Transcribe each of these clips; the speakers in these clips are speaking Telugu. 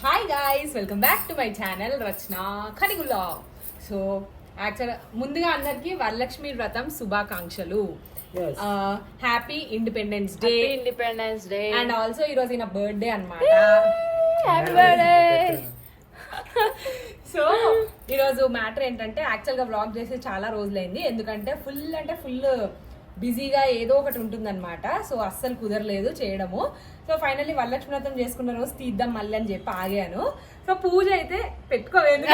Hi guys, welcome back to my channel Rachana Khanigulla. So actual ముందుగా అందరికి వరలక్ష్మి వ్రతం శుభాకాంక్షలు. Happy independence day and also ఈ రోజు నా బర్త్డే అన్నమాట. సో ఈరోజు మ్యాటర్ ఏంటంటే యాక్చువల్గా వ్లాగ్ చేసి చాలా రోజులైంది, ఎందుకంటే ఫుల్ బిజీగా ఏదో ఒకటి ఉంటుందన్నమాట. సో అస్సలు కుదరలేదు చేయడము. సో ఫైనల్లీ వరలక్ష్మి వ్రతం చేసుకున్న రోజు తీద్దాం మళ్ళీ అని చెప్పి ఆగాను. సో పూజ అయితే పెట్టుకోలేదు,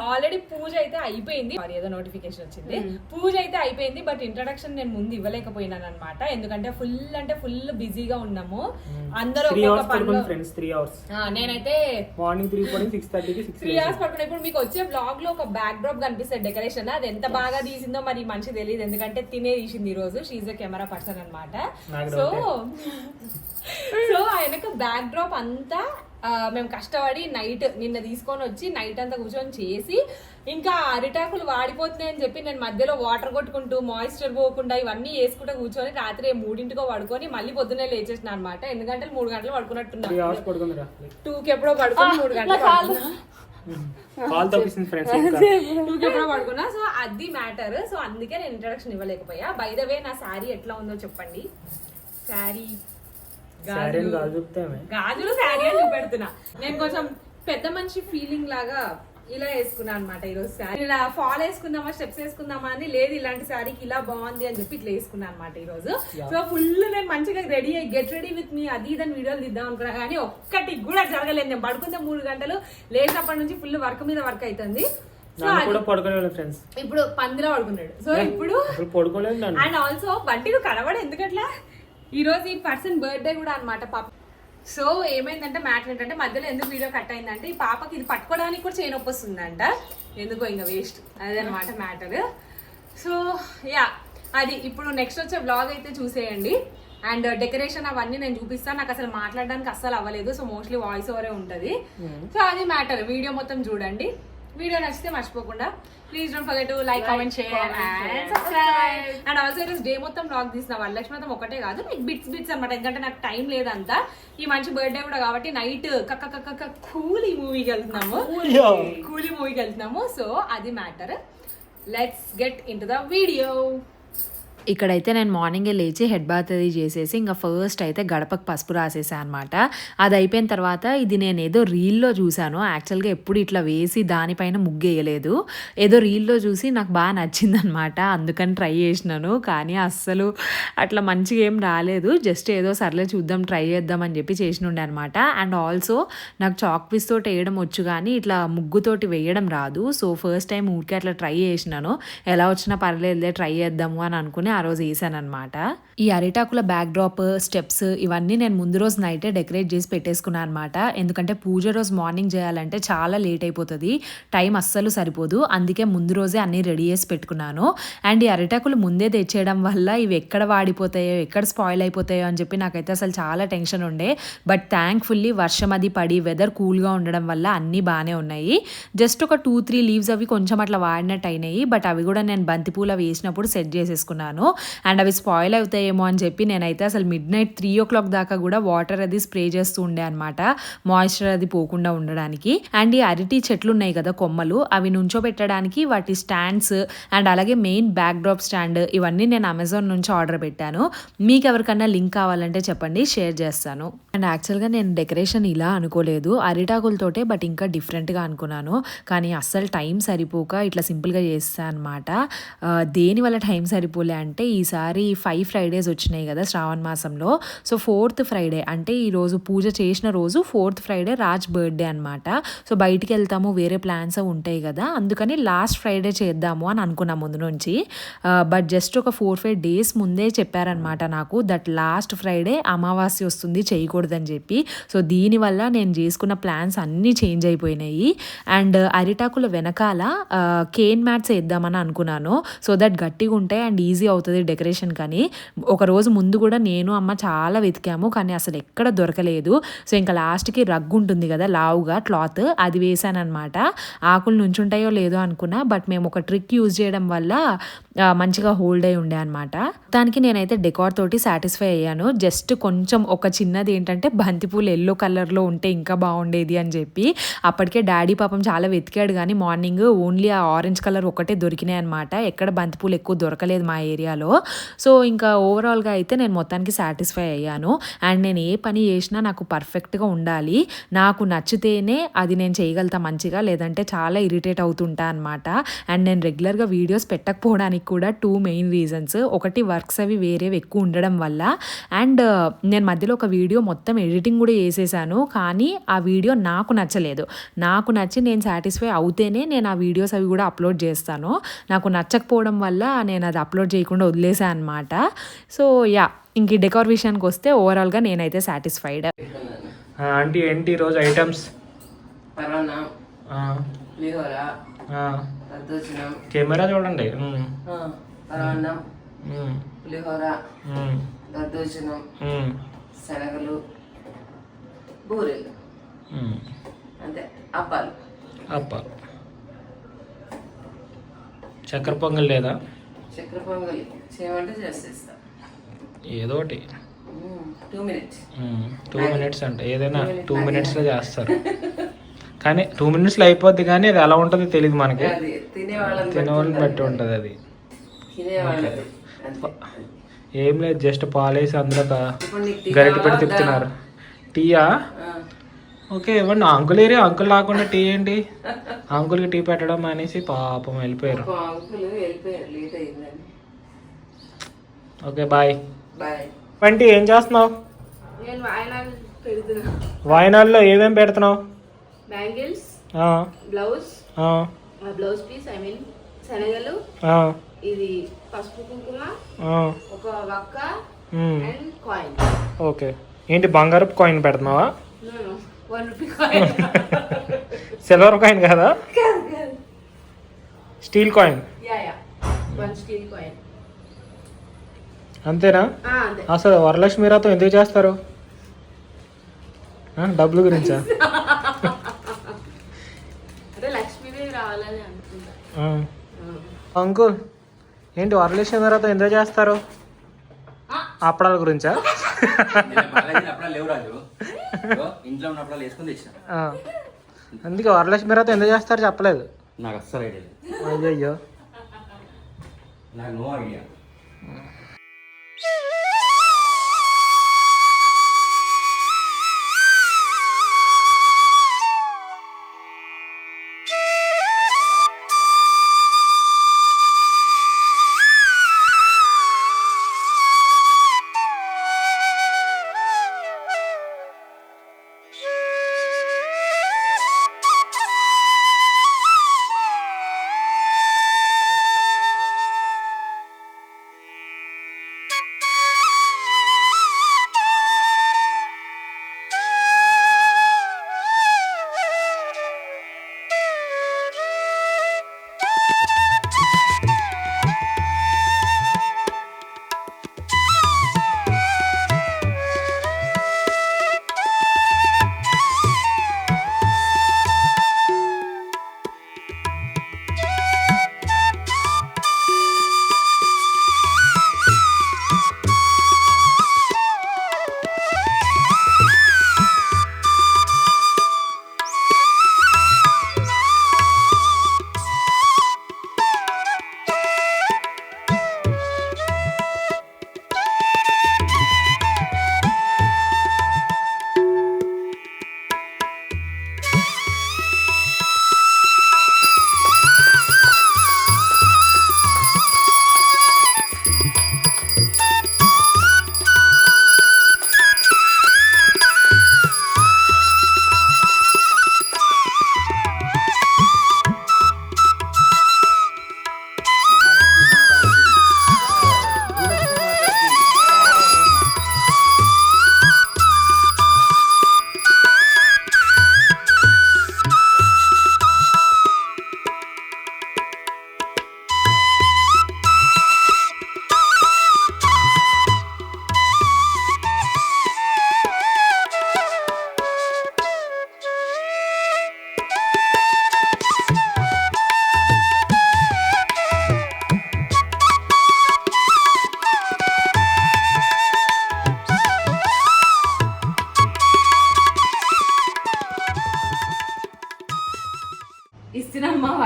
ఆల్రెడీ పూజ అయితే అయిపోయింది. మరి ఏదో నోటిఫికేషన్ వచ్చింది, పూజ అయితే అయిపోయింది. బట్ ఇంట్రడక్షన్ నేను ముందు ఇవ్వలేకపోయినాను అనమాట, ఎందుకంటే ఫుల్ బిజీగా ఉన్నాము అందరూ. నేనైతే మార్నింగ్ 3 hours పడుకున్నా. ఇప్పుడు మీకు వచ్చే బ్లాగ్ లో ఒక బ్యాక్ డ్రాప్ కనిపిస్తుంది డెకరేషన్, అది ఎంత బాగా తీసిందో మరి మంచి తెలియదు, ఎందుకంటే తినే తీసింది ఈ రోజు. షీఈ్ అ కెమెరా పర్సన్ అనమాట. సో ఆయనకు బ్యాక్ డ్రాప్ అంతా మేము కష్టపడి నిన్న తీసుకొని వచ్చి నైట్ అంతా కూర్చొని చేసి, ఇంకా అరిటాకులు వాడిపోతున్నాయని చెప్పి నేను మధ్యలో వాటర్ కొట్టుకుంటూ మాయిశ్చర్ పోకుండా ఇవన్నీ వేసుకుంటూ కూర్చొని రాత్రి 3 పడుకొని మళ్ళీ పొద్దున్నే లేచేసిన అనమాట. ఎందుకంటే 3 గంటలు పడుకున్నట్టున్నా, 2కి ఎప్పుడో పడుకొని 3 గంటలు ఎప్పుడో పడుకున్నా. సో అది మ్యాటర్. సో అందుకే నేను ఇంట్రడక్షన్ ఇవ్వలేకపోయా. బై ద వే నా శారీ ఎట్లా ఉందో చెప్పండి. శారీ గాజులు శారీ అని చూపెడుతున్నా. నేను కొంచెం పెద్ద మనిషి ఫీలింగ్ లాగా ఇలా వేసుకున్నా అనమాట ఈరోజు శారీ. ఇలా ఫాల్ వేసుకుందామా, స్టెప్స్ వేసుకుందామా అని లేదు, ఇలాంటి శారీకి ఇలా బాగుంది అని చెప్పి ఇట్లా వేసుకున్నా అనమాట ఈ రోజు. సో ఫుల్ నేను మంచిగా రెడీ అయ్యి గెట్ రెడీ విత్ మీ అది ఇదని వీడియోలు తీద్దాం అనుకున్నా, కానీ ఒక్కటి కూడా జరగలేదు. నేను పడుకుంటే 3 గంటలు, లేచినప్పటి నుంచి ఫుల్ వర్క్ మీద వర్క్ అవుతుంది. ఇప్పుడు పందిలో పడుకున్నాడు. సో ఇప్పుడు అండ్ ఆల్సో బంటిలో కనబడ, ఎందుకట్లా ఈ రోజు ఈ పర్సన్ బర్త్డే కూడా అనమాట పాప. సో ఏమైందంటే మ్యాటర్ ఏంటంటే మధ్యలో ఎందుకు వీడియో కట్ అయిందంటే ఈ పాపకి ఇది పట్టుకోవడానికి కూడా చేయనొప్పి వస్తుందంట, ఎందుకో ఇంకా వేస్ట్, అదనమాట మ్యాటర్. సో యా అది ఇప్పుడు నెక్స్ట్ వచ్చే బ్లాగ్ అయితే చూసేయండి. అండ్ డెకరేషన్ అవన్నీ నేను చూపిస్తాను. నాకు అసలు మాట్లాడడానికి అస్సలు అవ్వలేదు, సో మోస్ట్లీ వాయిస్ ఓవరే ఉంటుంది. సో అది మ్యాటర్. వీడియో మొత్తం చూడండి. వీడియో నచ్చితే మర్చిపోకుండా please don't forget to like, comment, share and subscribe. And also ఈరోజు డే మొత్తం వ్లాగ్ తీసిన వరలక్ష్మి వ్రతం ఒకటే కాదు, మీకు బిట్స్ అనమాట, ఎందుకంటే నాకు టైం లేదంతా. ఈ మంచి బర్త్డే కూడా కాబట్టి నైట్ కూలీ మూవీకి వెళ్తున్నాము. సో అది matter. Let's get in to the video. ఇక్కడైతే నేను మార్నింగే లేచి హెడ్ బాత్ అది చేసేసి ఇంకా ఫస్ట్ అయితే గడపకు పసుపు రాసేసాను అనమాట. అది అయిపోయిన తర్వాత ఇది నేను ఏదో రీల్లో చూశాను. యాక్చువల్గా ఎప్పుడు ఇట్లా వేసి దానిపైన ముగ్గు వేయలేదు, ఏదో రీల్లో చూసి నాకు బాగా నచ్చిందనమాట, అందుకని ట్రై చేసినాను. కానీ అస్సలు అట్లా మంచిగా ఏం రాలేదు, జస్ట్ ఏదో సర్లే చూద్దాం ట్రై చేద్దాం అని చెప్పి చేసినుండే అనమాట. అండ్ ఆల్సో నాకు చాక్ పీస్ తోటి వేయడం వచ్చు కానీ ఇట్లా ముగ్గుతోటి వేయడం రాదు. సో ఫస్ట్ టైం ఊరికే అట్లా ట్రై చేసినాను, ఎలా వచ్చినా పర్లేదులే ట్రై చేద్దాము అని అనుకుని ఆ రోజు వేసాను అనమాట. ఈ అరిటాకుల బ్యాక్ డ్రాప్, స్టెప్స్ ఇవన్నీ నేను ముందు రోజు నైటే డెకరేట్ చేసి పెట్టేసుకున్నాను అనమాట. ఎందుకంటే పూజ రోజు మార్నింగ్ చేయాలంటే చాలా లేట్ అయిపోతుంది, టైం అస్సలు సరిపోదు, అందుకే ముందు రోజే అన్నీ రెడీ చేసి పెట్టుకున్నాను. అండ్ ఈ అరిటాకులు ముందే తెచ్చేయడం వల్ల ఇవి ఎక్కడ వాడిపోతాయో, ఎక్కడ స్పాయిల్ అయిపోతాయో అని చెప్పి నాకైతే అసలు చాలా టెన్షన్ ఉండే. బట్ థ్యాంక్ఫుల్లీ వర్షం అది పడి వెదర్ కూల్గా ఉండడం వల్ల అన్నీ బాగానే ఉన్నాయి. జస్ట్ ఒక 2-3 లీవ్స్ అవి కొంచెం అట్లా వాడినట్టు అయినాయి, బట్ అవి కూడా నేను బంతిపూల వేసినప్పుడు సెట్ చేసేసుకున్నాను. అండ్ అవి స్పాయిల్ అవుతాయేమో అని చెప్పి నేనైతే అసలు మిడ్-నైట్ 3 o'clock దాకా కూడా వాటర్ అది స్ప్రే చేస్తూ ఉండే అనమాట, మాయిశ్చర్ అది పోకుండా ఉండడానికి. అండ్ ఈ అరటి చెట్లు ఉన్నాయి కదా కొమ్మలు, అవి నుంచోబెట్టడానికి వాటి స్టాండ్స్ అండ్ అలాగే మెయిన్ బ్యాక్ డ్రాప్ స్టాండ్ ఇవన్నీ నేను అమెజాన్ నుంచి ఆర్డర్ పెట్టాను. మీకు ఎవరికన్నా లింక్ కావాలంటే చెప్పండి, షేర్ చేస్తాను. అండ్ యాక్చువల్గా నేను డెకరేషన్ ఇలా అనుకోలేదు, అరిటాకులతోటే, బట్ ఇంకా డిఫరెంట్గా అనుకున్నాను. కానీ అస్సలు టైం సరిపోక ఇట్లా సింపుల్గా చేస్తాను అనమాట. దేనివల్ల టైం సరిపోలే అంటే ఈసారి 5 Fridays వచ్చినాయి కదా శ్రావణ మాసంలో. సో 4th Friday అంటే ఈరోజు పూజ చేసిన రోజు 4th Friday రాజ్ బర్త్డే అనమాట. సో బయటికి వెళ్తాము, వేరే ప్లాన్స్ ఉంటాయి కదా, అందుకని లాస్ట్ ఫ్రైడే చేద్దాము అని అనుకున్నా ముందు నుంచి. బట్ జస్ట్ ఒక 4-5 days ముందే చెప్పారనమాట నాకు, దట్ లాస్ట్ ఫ్రైడే అమావాస్య వస్తుంది చేయకూడదని చెప్పి. సో దీనివల్ల నేను చేసుకున్న ప్లాన్స్ అన్నీ చేంజ్ అయిపోయినాయి. అండ్ అరిటాకుల వెనకాల కేన్ మ్యాట్స్ వేద్దామని అనుకున్నాను, సో దట్ గట్టిగా ఉంటాయి అండ్ ఈజీ అవుతుంది డెకరేషన్. కానీ ఒక రోజు ముందు కూడా నేను అమ్మ చాలా వెతికాము, కానీ అసలు ఎక్కడ దొరకలేదు. సో ఇంకా లాస్ట్కి రగ్గు ఉంటుంది కదా లావుగా క్లాత్, అది వేసాను అనమాట. ఆకులు నుంచుంటాయో లేదో అనుకున్నా, బట్ మేము ఒక ట్రిక్ యూజ్ చేయడం వల్ల మంచిగా హోల్డ్ అయి ఉండే అనమాట. దానికి నేనైతే డెకార్ తోటి సాటిస్ఫై అయ్యాను. జస్ట్ కొంచెం ఒక చిన్నది ఏంటంటే బంతిపూలు ఎల్లో కలర్లో ఉంటే ఇంకా బాగుండేది అని చెప్పి అప్పటికే డాడీ పాపం చాలా వెతికాడు కానీ మార్నింగ్ ఓన్లీ ఆ ఆరెంజ్ కలర్ ఒకటే దొరికినాయి అనమాట. ఎక్కడ బంతిపూలు ఎక్కువ దొరకలేదు మా ఏరియాలో. సో ఇంకా ఓవరాల్గా అయితే నేను మొత్తానికి సాటిస్ఫై అయ్యాను. అండ్ నేను ఏ పని చేసినా నాకు పర్ఫెక్ట్గా ఉండాలి, నాకు నచ్చితేనే అది నేను చేయగలుగుతా మంచిగా, లేదంటే చాలా ఇరిటేట్ అవుతుంటా అనమాట. అండ్ నేను రెగ్యులర్గా వీడియోస్ పెట్టకపోవడానికి కూడా 2 మెయిన్ రీజన్స్. ఒకటి వర్క్స్ అవి వేరేవి ఎక్కువ ఉండడం వల్ల, అండ్ నేను మధ్యలో ఒక వీడియో మొత్తం ఎడిటింగ్ కూడా చేసేసాను, కానీ ఆ వీడియో నాకు నచ్చలేదు. నాకు నచ్చి నేను సాటిస్ఫై అవుతేనే నేను ఆ వీడియోస్ అవి కూడా అప్లోడ్ చేస్తాను. నాకు నచ్చకపోవడం వల్ల నేను అది అప్లోడ్ చేయకుండా వదిలేసాను అనమాట. సో యా, ఇంక డెకార్ విషయానికి వస్తే ఓవరాల్గా నేనైతే సాటిస్ఫైడ్. ఆంటీ ఏంటి ఈరోజు ఐటమ్స్? కెమెరా చూడండి. పులిహోర, దద్దోజనం, శనగలు, బూరెలు, అంతే. అప్పాలు. చక్కెర పొంగల్ లేదా? చక్కెర పొంగలి చేయమంటే చేసేస్తా. ఏదో ఒకటి 2 minutes. 2 minutes అంటే ఏదైనా 2 minutesలో చేస్తారు. కానీ 2 minutesలో అయిపోద్ది, కానీ అది ఎలా ఉంటుందో తెలియదు మనకి. తినేవాళ్ళని బట్టి ఉంటుంది అది. ఏం లేదు, జస్ట్ పాలేసి అందులో గరిటె పెట్టి తిప్పుతున్నారు. టీయా? ఓకే ఇవ్వండి. అంకుల్ ఏరియా, అంకుల్ రాకుండా టీ ఏంటి? అంకుల్కి టీ పెట్టడం అనేసి పాపం వెళ్ళిపోయారు. Okay bye. వంటి ఏం చేస్తున్నావు? వాయినాల్లో ఏమేమి పెడుతున్నావు? బ్యాంగిల్స్, బ్లౌజ్ పీస్, శనగలు, ఇది పసుపు కుంకుమ, ఒక వక్క అండ్ కాయిన్. ఓకే, ఏంటి బంగారపు కాయిన్ పెడుతున్నావా? 1 rupee కాయిన్. సిల్వర్ కాయిన్ కదా? Steel coin. 1 steel coin. అంతేనా? అసలు వరలక్ష్మి వ్రతం ఎందుకు చేస్తారు? డబ్బుల గురించా? అంకుల్ ఏంటి వరలక్ష్మి వ్రతం ఎందుకు చేస్తారు? అప్పడాల గురించా? అందుకే వరలక్ష్మి వ్రతం ఎందుకు చేస్తారు చెప్పలేదు నాకు. అస్సలు ఐడియా లేదు. అయ్యయ్యో, నాకు నో ఐడియా.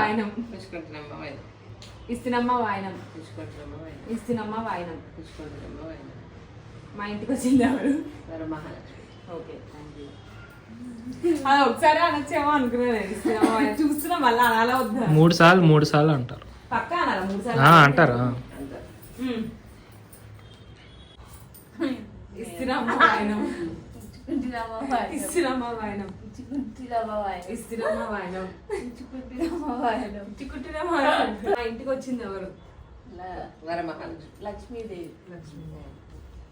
వాయనం. పుచ్చుకుంటున్నమ్మ వాయినం. ఇస్తున్నమ్మ వాయనం. పుచ్చుకుంటున్నమ్మ వాయినం. ఇస్తున్నమ్మ వాయనం. పుచ్చుకుంటున్నమ్మ వాయినం. మా ఇంటికి వచ్చింది ఎవరు? వరమహాలక్ష్మి. Okay thank you. అది ఒకసారి అనొచ్చేమో అనుకున్నాను. ఇస్తున్నమ్మ వాయనం చూస్తున్నా మళ్ళీ అనాలా వద్దా? 3 సార్లు అంటారు. పక్కా అనాలా 3 ఆ, సార్లు? అంటారు. ఇస్తున్నమ్మ వాయనం. ఇస్తున్నమ్మ వాయనం. ఇస్తున్నమ్మ వాయనం. చిక్కుట్టున్నమ్మ వాయనం. మా ఇంటికి వచ్చింది ఎవరు? వరమహాలక్ష్మి. లక్ష్మీదేవి.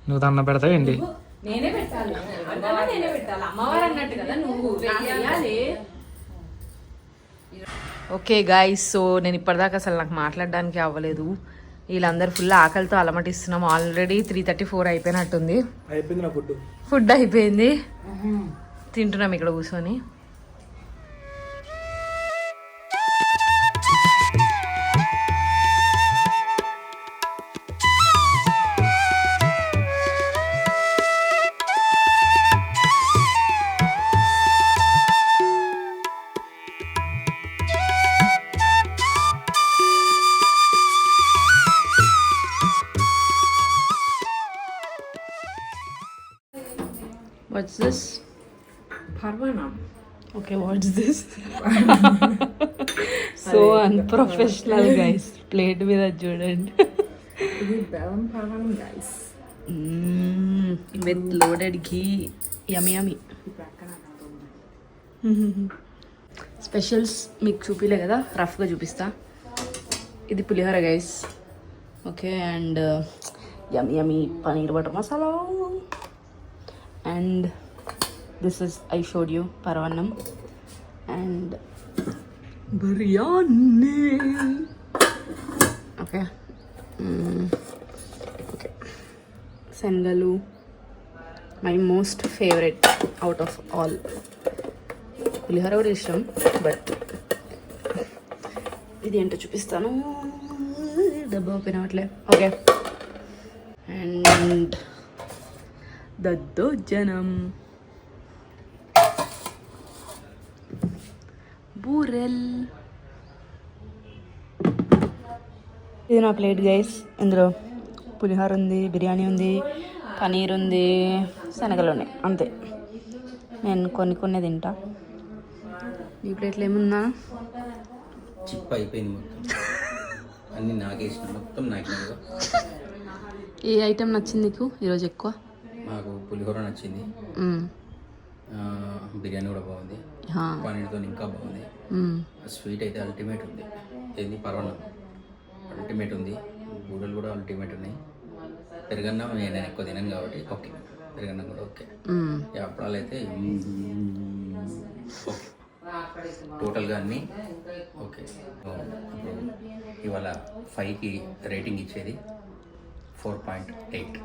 నువ్వు దండం పెడతావు ఏంటి? నేనే పెట్టాలి. అన్నమా నేనే పెట్టాలి. అమ్మవారు అన్నట్టు కదా నువ్వు వెయ్యాలి. ఓకే గాయ్స్, సో నేను ఇప్పటిదాకా అసలు నాకు మాట్లాడడానికి అవ్వలేదు. వీళ్ళందరూ ఫుల్ ఆకలితో అలమటిస్తున్నాం. ఆల్రెడీ 3:34 అయిపోయినట్టుంది. అయిపోయింది నా ఫుడ్. ఫుడ్ అయిపోయింది, తింటున్నాం ఇక్కడ కూర్చొని. What's this? పర్వాణం. Okay, what's this? So unprofessional, guys. Plate మీద చూడండి. ఇది బెల్లం పర్వాణం guys. With loaded ghee. Yummy, yummy. Specials మీకు చూపిలే కదా, రఫ్గా చూపిస్తా. ఇది pulihora guys. Okay, and yummy yummy paneer butter masala. And this is, I showed you, parvanam and biryani. Okay. Okay. Sengalu, my most favorite out of all. పులిహోర కూడా ఇష్టం, బట్ ఇది ఏంటో చూపిస్తాను. డబ్బా ఓపెన్ అవ్వట్లే. ఓకే, అండ్ దద్దోజనం, బూరెల్. ఇది నా ప్లేట్ గైస్. ఇందులో పులిహోర ఉంది, బిర్యానీ ఉంది, పనీర్ ఉంది, శనగలు ఉన్నాయి, అంతే. నేను కొన్ని తింటా. ఈ ప్లేట్లో ఏమున్నా? చిప్ అయిపోయింది మొత్తం. అన్ని నాకేసిన మొత్తం నాకినగా. ఏ ఐటెం నచ్చింది నీకు ఈరోజు ఎక్కువ? నాకు పులిహోర నచ్చింది, బిర్యానీ కూడా బాగుంది, పన్నీర్తో ఇంకా బాగుంది. స్వీట్ అయితే అల్టిమేట్ ఉంది. ఏది పర్వాలేదు, అల్టిమేట్ ఉంది. బూరెలు కూడా అల్టిమేట్ ఉన్నాయి. పెరుగన్నం నేను ఎక్కువ తినను కాబట్టి ఓకే, పెరుగన్నం కూడా ఓకే. అప్పడాలు అయితే ఓకే. టోటల్గా అన్నీ ఓకే. ఇవాళ 5కి రేటింగ్ ఇచ్చేది 4.8.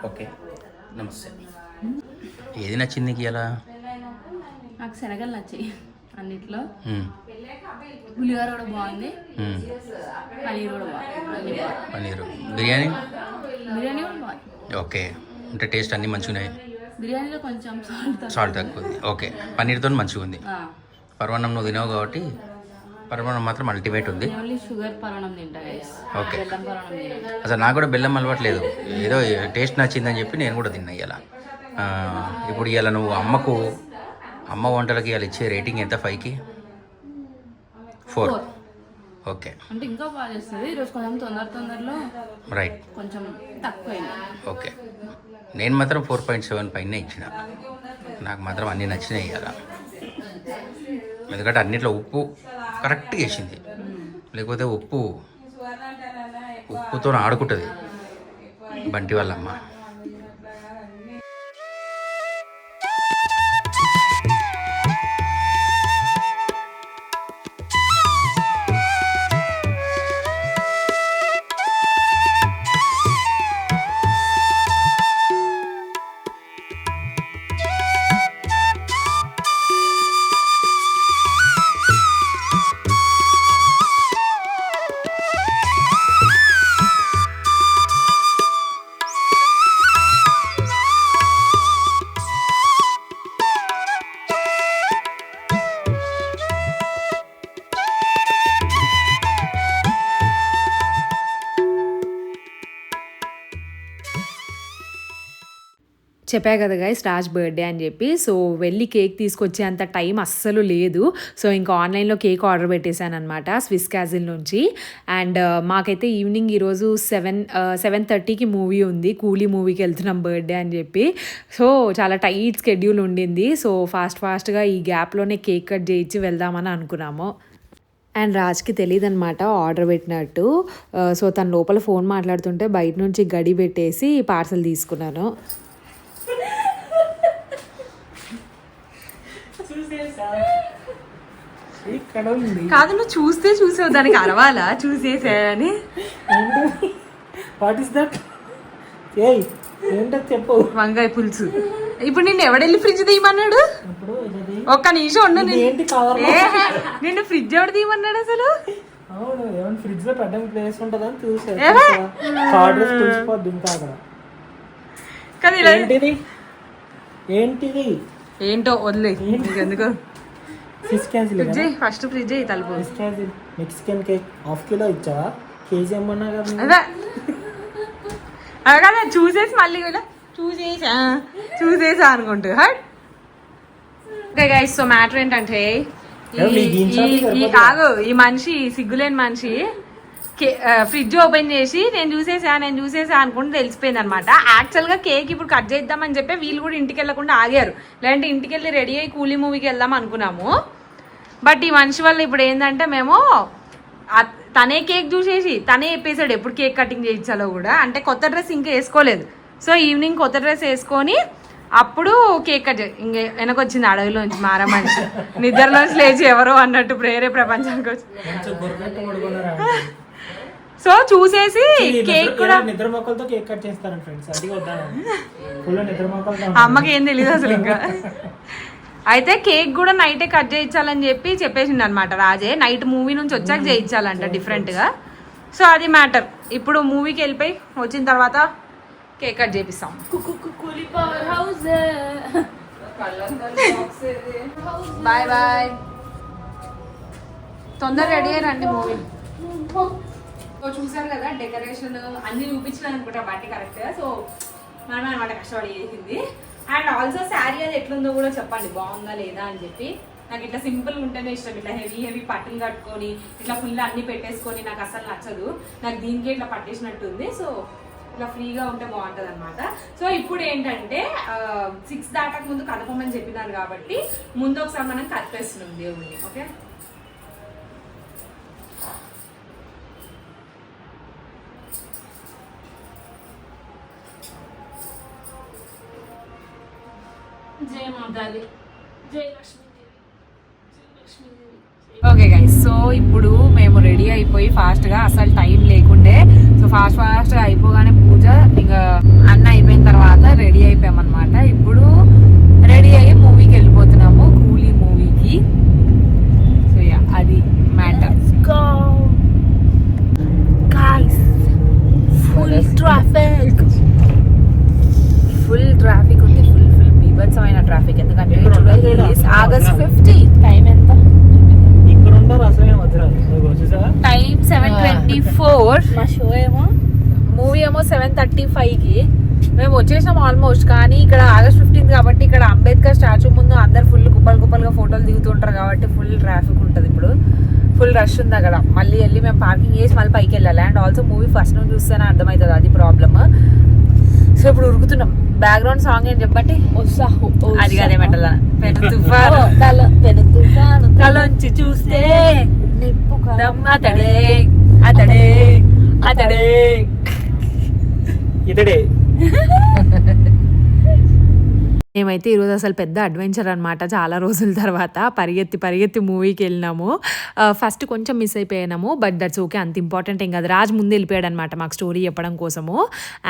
ఓకే, నమస్తే. ఏది నచ్చింది నీకు ఇలా? నాకు శనగలు నచ్చాయి అన్నిట్లో. పులిహోర కూడా బాగుంది, పనీర్ కూడా బాగుంది. పన్నీరు, బిర్యానీ బిర్యానీ కూడా బాగుంది. ఓకే, అంటే టేస్ట్ అన్నీ మంచిగా ఉన్నాయి. బిర్యానీలో కొంచెం సాల్ట్ తక్కువ ఉంది. ఓకే, పన్నీర్తో మంచిగా ఉంది. పరమాన్నం నువ్వు తినవు కాబట్టి పరమాన్నం మాత్రం అల్టిమేట్ ఉంది. ఓన్లీ షుగర్ పరమాన్నం తింటా గైస్. ఓకే, బెల్లం పరమాన్నం తింటా. అసలు నాకు కూడా బెల్లం అలవాట్లేదు, ఏదో టేస్ట్ నచ్చిందని చెప్పి నేను కూడా తిన్నా ఇవాళ. ఇప్పుడు ఇవాళ నువ్వు అమ్మ వంటలకి ఇవాళ ఇచ్చే రేటింగ్ ఎంత? 5కి 4. ఓకే, అంటే ఇంకా బాగా చేస్తుంది. ఈరోజు కొంచెం తొందరలో రైట్, కొంచెం తక్కువైంది. ఓకే. నేను మాత్రం 4.7 పైన ఇచ్చిన. నాకు మాత్రం అన్నీ నచ్చినాయి ఇవాళ. ఎందుకంటే అన్నిట్లో ఉప్పు కరెక్ట్గా వేసింది, లేకపోతే ఉప్పుతో ఆడుకుంటుంది బంటి వాళ్ళమ్మ. చెప్పా కదా గైస్ రాజ్ బర్త్డే అని చెప్పి. సో వెళ్ళి కేక్ తీసుకొచ్చే అంత టైం అస్సలు లేదు. సో ఇంకా ఆన్లైన్లో కేక్ ఆర్డర్ పెట్టేశాను అనమాట స్విస్ క్యాజిల్ నుంచి. అండ్ మాకైతే ఈవినింగ్ ఈరోజు 7:30కి మూవీ ఉంది. కూలీ మూవీకి వెళ్తున్నాం బర్త్డే అని చెప్పి. సో చాలా టైట్ స్కెడ్యూల్ ఉండింది. సో ఫాస్ట్గా ఈ గ్యాప్లోనే కేక్ కట్ చేయించి వెళ్దామని అనుకున్నాము. అండ్ రాజ్కి తెలియదు అనమాట ఆర్డర్ పెట్టినట్టు. సో తన లోపల ఫోన్ మాట్లాడుతుంటే బయట నుంచి గడి పెట్టేసి పార్సల్ తీసుకున్నాను. కాదు నువ్వు చూసావు దానికి అరవాలా చూసేసాయని. What is that? ఏంటో చెప్పు. వంకాయ పులుసు. ఇప్పుడు నిన్ను ఎవడెళ్ళి ఫ్రిడ్జ్ తీయమన్నాడు? ఒక్క నిమిషం ఉండు. నిన్ను ఫ్రిడ్జ్ ఎవడు తీయమన్నాడు అసలు? అవును, ఏమైనా ఫ్రిడ్జ్ లో పెట్టడం ప్లేస్ ఉంటుందని చూసాను. ఏంటిది ఏంటో వదిలే ఎందుకు. ఫస్ట్ ఫ్రిడ్జ్ తలుపు. మెక్సికన్ కేక్ ½ కిలో ఇచ్చావా? కేజీ ఏమన్నా కదా. అదే చూసేసి మళ్ళీ కూడా చూసేసా అనుకుంటా. ఓకే గైస్, సో మ్యాటర్ ఏంటంటే ఈ మనిషి సిగ్గులేని మనిషి ఫ్రిడ్జ్ ఓపెన్ చేసి నేను చూసేసా అనుకుంటే తెలిసిపోయింది అనమాట. యాక్చువల్గా కేక్ ఇప్పుడు కట్ చేద్దామని చెప్పి వీళ్ళు కూడా ఇంటికి వెళ్ళకుండా ఆగారు. లేదంటే ఇంటికి వెళ్ళి రెడీ అయ్యి కూలీ మూవీకి వెళ్దాం అనుకున్నాము. బట్ ఈ మనిషి వల్ల ఇప్పుడు ఏంటంటే మేము తనే కేక్ చూసేసి తనే చెప్పేసాడు ఎప్పుడు కేక్ కటింగ్ చేయించాలో కూడా. అంటే కొత్త డ్రెస్ ఇంకా వేసుకోలేదు. సో ఈవినింగ్ కొత్త డ్రెస్ వేసుకొని అప్పుడు కేక్ కట్ ఇంకే వెనకొచ్చింది అడవిలోంచి మార మనిషి. నిద్రలోంచి లేచి ఎవరో అన్నట్టు ప్రేరే ప్రపంచానికి వచ్చి. సో చూసేసి కేక్ కూడా నిద్ర మొక్కలతో కేక్ కట్ చేస్తారు ఫ్రెండ్స్. అమ్మకి ఏం తెలియదు అసలు ఇంకా. అయితే కేక్ కూడా నైటే కట్ చేయించాలని చెప్పేసిండు అనమాట రాజే. నైట్ మూవీ నుంచి వచ్చాక చేయించాలంట డిఫరెంట్గా. సో అది మ్యాటర్. ఇప్పుడు మూవీకి వెళ్ళిపోయి వచ్చిన తర్వాత కేక్ కట్ చేపిస్తాం. Bye bye. తొందరగా రెడీ అయ్యారండి మూవీ. చూసారు కదా డెకరేషన్ అన్ని చూపించలేదు అనుకుంటా బట్టి కరెక్ట్గా. సో మనం అనమాట కష్టపడి చేసింది. అండ్ ఆల్సో శారీ అది ఎట్లుందో కూడా చెప్పండి, బాగుందా లేదా అని చెప్పి. నాకు ఇట్లా సింపుల్గా ఉంటేనే ఇష్టం. ఇట్లా హెవీ పట్టులు కట్టుకొని ఇట్లా ఫుల్ అన్ని పెట్టేసుకొని నాకు అసలు నచ్చదు. నాకు దీనికి ఇట్లా పట్టేసినట్టుంది. సో ఇట్లా ఫ్రీగా ఉంటే బాగుంటుంది అనమాట. సో ఇప్పుడు ఏంటంటే 6 దాటకు ముందు కదపమని చెప్పినారు కాబట్టి ముందు ఒకసారి మనం కదిపేస్తున్నాం దేవుడిని. ఓకే, జయ మాతాది, జయ లక్ష్మీదేవి, జయ లక్ష్మీదేవి. ఓకే గైస్, సో ఇప్పుడు మేము రెడీ అయిపోయి ఫాస్ట్గా అసలు టైం లేకుండే. సో ఫాస్ట్గా అయిపోగానే పూజ ఇంకా అన్న అయిపోయిన తర్వాత రెడీ అయిపోయామన్నమాట. ఇప్పుడు రెడీ అయ్యి మూవీకి వెళ్ళిపోతున్నాము, కూలీ మూవీకి. సో యా, అది మ్యాటర్. ఫుల్ ట్రాఫిక్ ఉంది. ఫుల్ బీభత్సమైన ట్రాఫిక్. ఎందుకంటే ఆగస్ట్ 15. టైం ఎంత? టైం 7:24. మా షో ఏమో మూవీ ఏమో 7:35కి. మేము వచ్చేసాం ఆల్మోస్ట్. కానీ ఇక్కడ ఆగస్ట్ 15 కాబట్టి ఇక్కడ అంబేద్కర్ స్టాచ్యూ ముందు అందరు ఫుల్ కుప్పలుగా ఫోటోలు దిగుతుంటారు కాబట్టి ఫుల్ ట్రాఫిక్ ఉంటుంది. ఇప్పుడు ఫుల్ రష్ ఉంది అక్కడ. మళ్ళీ వెళ్ళి మేము పార్కింగ్ చేసి మళ్ళీ పైకి వెళ్ళాలి. అండ్ ఆల్సో మూవీ ఫస్ట్ నుంచి చూస్తేనే అర్థమవుతుంది, అది ప్రాబ్లమ్. సో ఇప్పుడు ఉరుకుతున్నాం. బ్యాక్గ్రౌండ్ సాంగ్ ఏం చెప్పండి? అది కాదే మెట్టల పెను తుఫాను తలొంచి చూస్తే అతడే అతడే అతడే ఇతడే. మేమైతే ఈరోజు అసలు పెద్ద అడ్వెంచర్ అనమాట. చాలా రోజుల తర్వాత పరిగెత్తి మూవీకి వెళ్ళినాము. ఫస్ట్ కొంచెం మిస్ అయిపోయినాము, బట్ దట్స్ ఓకే, అంత ఇంపార్టెంట్ ఏం కాదు. రాజ్ ముందు వెళ్ళిపోయాడు అనమాట మాకు స్టోరీ చెప్పడం కోసము.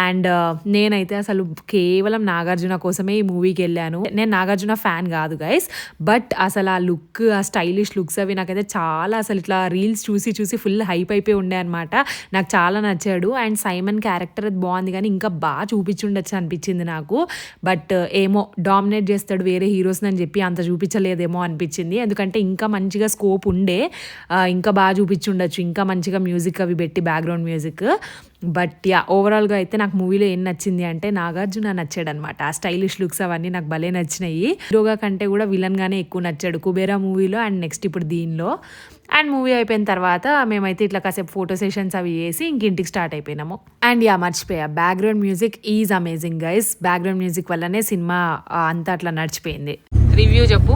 అండ్ నేనైతే అసలు కేవలం నాగార్జున కోసమే ఈ మూవీకి వెళ్ళాను. నేను నాగార్జున ఫ్యాన్ కాదు గైస్, బట్ అసలు ఆ లుక్, ఆ స్టైలిష్ లుక్స్ అవి నాకైతే చాలా అసలు ఇట్లా రీల్స్ చూసి ఫుల్ హైప్ అయిపోయి ఉండే అనమాట. నాకు చాలా నచ్చాడు. అండ్ సైమన్ క్యారెక్టర్ అది బాగుంది, కానీ ఇంకా బాగా చూపించుండొచ్చు అనిపించింది నాకు. బట్ ఏమో డామినేట్ చేస్తాడు వేరే హీరోస్ని అని చెప్పి అంత చూపించలేదేమో అనిపించింది. ఎందుకంటే ఇంకా మంచిగా స్కోప్ ఉండే, ఇంకా బాగా చూపించుండొచ్చు, ఇంకా మంచిగా మ్యూజిక్ అవి పెట్టి బ్యాక్గ్రౌండ్ మ్యూజిక్. బట్ యా ఓవరాల్గా అయితే నాకు మూవీలో ఏం నచ్చింది అంటే నాగార్జున నచ్చాడు అనమాట. ఆ స్టైలిష్ లుక్స్ అవన్నీ నాకు భలే నచ్చినాయి. హీరోగా కంటే కూడా విలన్గానే ఎక్కువ నచ్చాడు కుబేరా మూవీలో అండ్ నెక్స్ట్ ఇప్పుడు దీనిలో. అండ్ మూవీ అయిపోయిన తర్వాత మేమైతే ఇట్లా కాసేపు ఫోటో సెషన్స్ అవి చేసి ఇంటికి స్టార్ట్ అయిపోయినాము. అండ్ యా మర్చిపోయా, background music is amazing guys. Background music వల్లనే సినిమా అంతా అట్లా నడిచిపోయింది. రివ్యూ చెప్పు.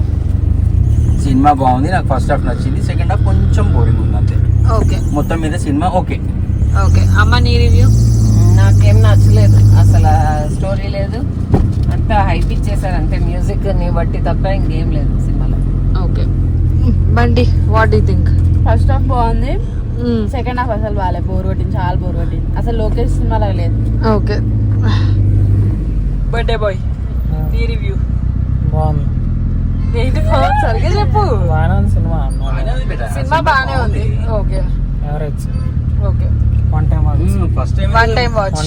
సినిమా బాగుంది, నాకు ఫస్ట్ హాఫ్ నచ్చింది, సెకండ్ హాఫ్ కొంచెం బోరింగ్ ఉంది అంతే. ఓకే, మొత్తం మీద సినిమా ఓకే. ఓకే అమ్మ నీ రివ్యూ? నాకేం నచ్చలేదు అసలు. స్టోరీ లేదు, అంతా హైప్ ఇచ్చేసారు అంతే మ్యూజిక్ ని బట్టి తప్ప ఇంకేం లేదు సినిమాలో. ఓకే బండి, what do think? First half బాగుంది, సెకండ్ హాఫ్ అసలు బాగాలేదు, బోర్ కొట్టింది, చాలా బోర్ కొట్టింది. అసలు లోకేష్ సినిమాలో లేదు. ఓకే బర్త్డే బాయ్ నీ రివ్యూ? బాగుంది, సరిగ్గా చెప్పు. బాగానే ఉంది సినిమా. సినిమా బాగానే ఉంది. Okay average. Okay one time first one time watch.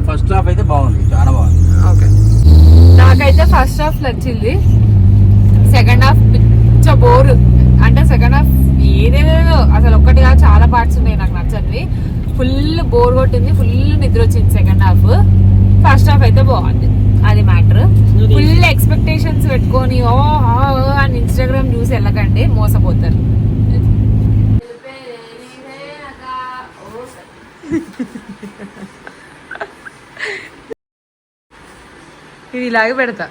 First half అయితే బాగుంది, చాలా బాగుంది. ఓకే నాకైతే ఫస్ట్ హాఫ్ నచ్చింది, సెకండ్ హాఫ్ పిచ్చ బోర్. అంటే సెకండ్ హాఫ్ ఏదేదో అసలు ఒక్కటి కాదు చాలా పార్ట్స్ ఉన్నాయి నాకు నచ్చనివి. ఫుల్ బోర్ కొట్టింది, ఫుల్ నిద్ర వచ్చింది సెకండ్ హాఫ్. ఫస్ట్ హాఫ్ అయితే బాగుంది, అది మ్యాటర్. ఫుల్ ఎక్స్పెక్టేషన్స్ పెట్టుకొని ఓ అని ఇన్స్టాగ్రామ్ చూసి వెళ్ళకండి, మోసపోతారు. ఇది ఇలాగే పెడతా.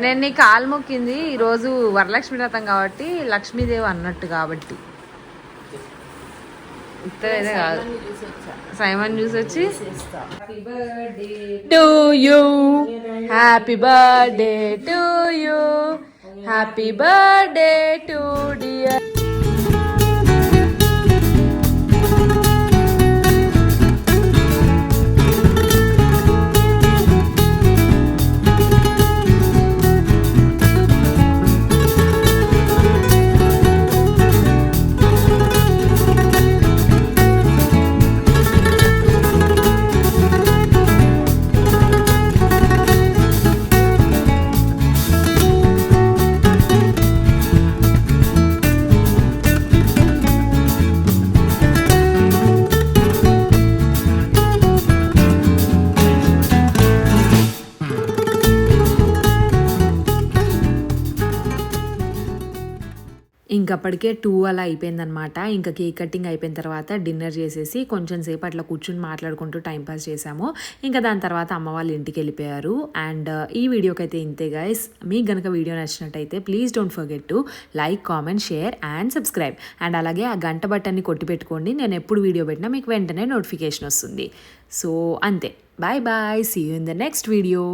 నేను నీ కాలు మొక్కింది ఈరోజు వరలక్ష్మి వ్రతం కాబట్టి, లక్ష్మీదేవి అన్నట్టు కాబట్టి ఇద్దరైతే కాదు, సైమన్ చూసి వచ్చి to you happy birthday to you, happy birthday to dear. ఇంకప్పటికే 2 అలా అయిపోయిందనమాట. ఇంకా కేక్ కటింగ్ అయిపోయిన తర్వాత డిన్నర్ చేసేసి కొంచెం సేపు అట్లా కూర్చుని మాట్లాడుకుంటూ టైంపాస్ చేసాము. ఇంకా దాని తర్వాత అమ్మ వాళ్ళ ఇంటికి వెళ్ళిపోయారు. అండ్ ఈ వీడియోకి అయితే ఇంతే గైస్. మీకు కనుక వీడియో నచ్చినట్టయితే please don't forget to like, comment, share and subscribe. And అలాగే ఆ గంట బటన్ని కొట్టి పెట్టుకోండి, నేను ఎప్పుడు వీడియో పెట్టినా మీకు వెంటనే నోటిఫికేషన్ వస్తుంది. సో అంతే, bye bye, see you in the next video.